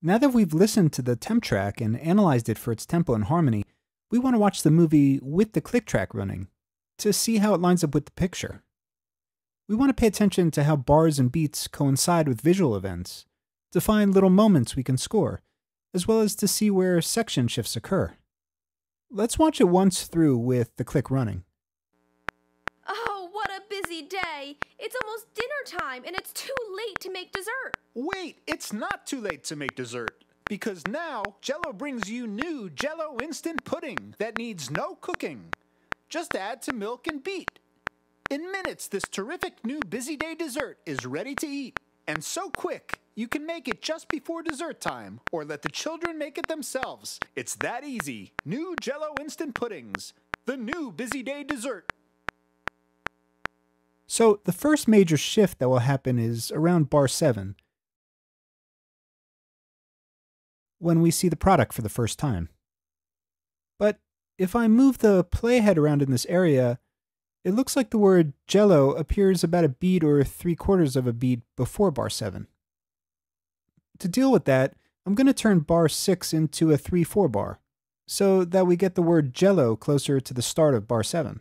Now that we've listened to the temp track and analyzed it for its tempo and harmony, we want to watch the movie with the click track running to see how it lines up with the picture. We want to pay attention to how bars and beats coincide with visual events, to find little moments we can score, as well as to see where section shifts occur. Let's watch it once through with the click running. Oh, what a busy day! It's almost dinner time and it's too late to make dessert. Wait, it's not too late to make dessert. Because now, Jell-O brings you new Jell-O instant pudding that needs no cooking. Just add to milk and beat. In minutes, this terrific new busy day dessert is ready to eat. And so quick, you can make it just before dessert time, or let the children make it themselves. It's that easy. New Jell-O instant puddings. The new busy day dessert. So the first major shift that will happen is around bar 7, when we see the product for the first time. But if I move the playhead around in this area, it looks like the word Jell-O appears about a beat or 3/4 of a beat before bar 7. To deal with that, I'm going to turn bar 6 into a 3/4 bar, so that we get the word Jell-O closer to the start of bar 7.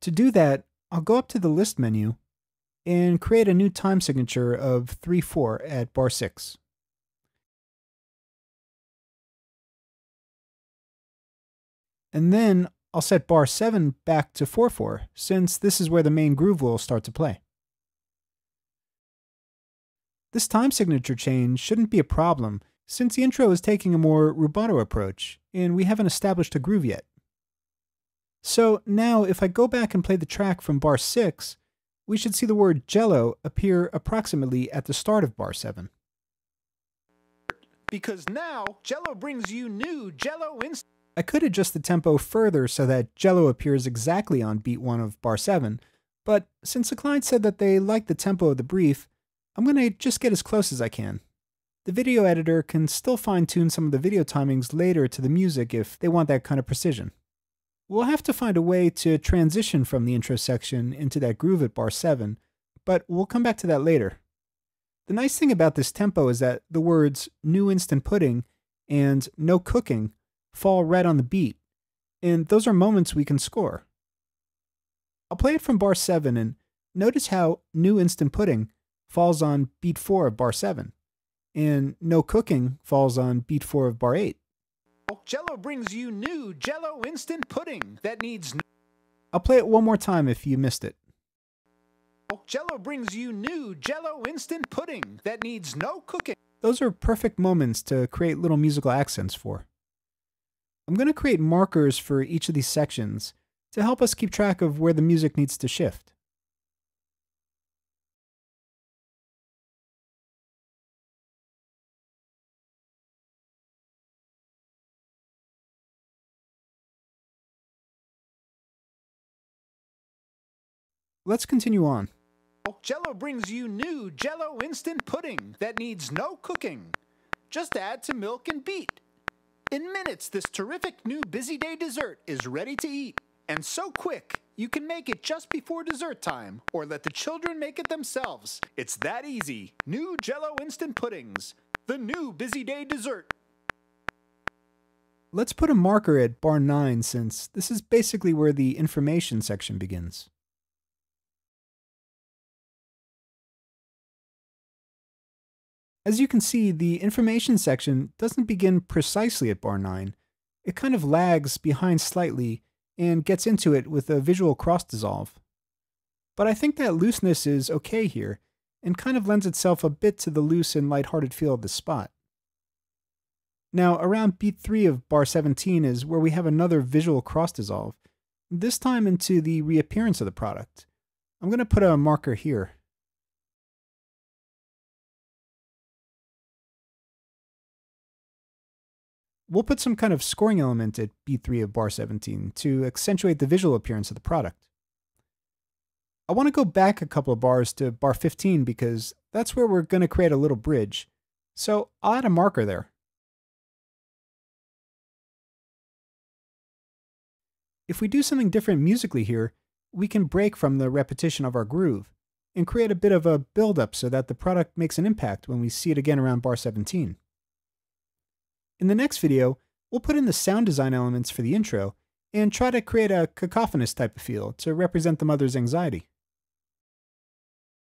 To do that, I'll go up to the list menu and create a new time signature of 3/4 at bar 6. And then I'll set bar 7 back to 4/4, since this is where the main groove will start to play. This time signature change shouldn't be a problem, since the intro is taking a more rubato approach, and we haven't established a groove yet. So now if I go back and play the track from bar 6, we should see the word Jell-O appear approximately at the start of bar 7. Because now, Jell-O brings you new Jell-O instant. I could adjust the tempo further so that Jell-O appears exactly on beat 1 of bar 7, but since the client said that they liked the tempo of the brief, I'm going to just get as close as I can. The video editor can still fine-tune some of the video timings later to the music if they want that kind of precision. We'll have to find a way to transition from the intro section into that groove at bar 7, but we'll come back to that later. The nice thing about this tempo is that the words new instant pudding and no cooking fall right on the beat, and those are moments we can score. I'll play it from bar 7 and notice how new instant pudding falls on beat 4 of bar 7, and no cooking falls on beat 4 of bar 8. Jell-O brings you new Jell-O instant pudding that needs no. I'll play it one more time if you missed it. Jell-O brings you new Jell-O instant pudding that needs no cooking. Those are perfect moments to create little musical accents for. I'm going to create markers for each of these sections to help us keep track of where the music needs to shift. Let's continue on. Jell-O brings you new Jell-O instant pudding that needs no cooking. Just add to milk and beat. In minutes, this terrific new busy day dessert is ready to eat. And so quick, you can make it just before dessert time, or let the children make it themselves. It's that easy. New Jell-O instant puddings. The new busy day dessert. Let's put a marker at bar 9 since this is basically where the information section begins. As you can see, the information section doesn't begin precisely at bar 9. It kind of lags behind slightly and gets into it with a visual cross dissolve. But I think that looseness is okay here, and kind of lends itself a bit to the loose and lighthearted feel of the spot. Now, around beat 3 of bar 17 is where we have another visual cross dissolve, this time into the reappearance of the product. I'm going to put a marker here. We'll put some kind of scoring element at beat 3 of bar 17 to accentuate the visual appearance of the product. I want to go back a couple of bars to bar 15 because that's where we're going to create a little bridge, so I'll add a marker there. If we do something different musically here, we can break from the repetition of our groove, and create a bit of a build-up so that the product makes an impact when we see it again around bar 17. In the next video, we'll put in the sound design elements for the intro and try to create a cacophonous type of feel to represent the mother's anxiety.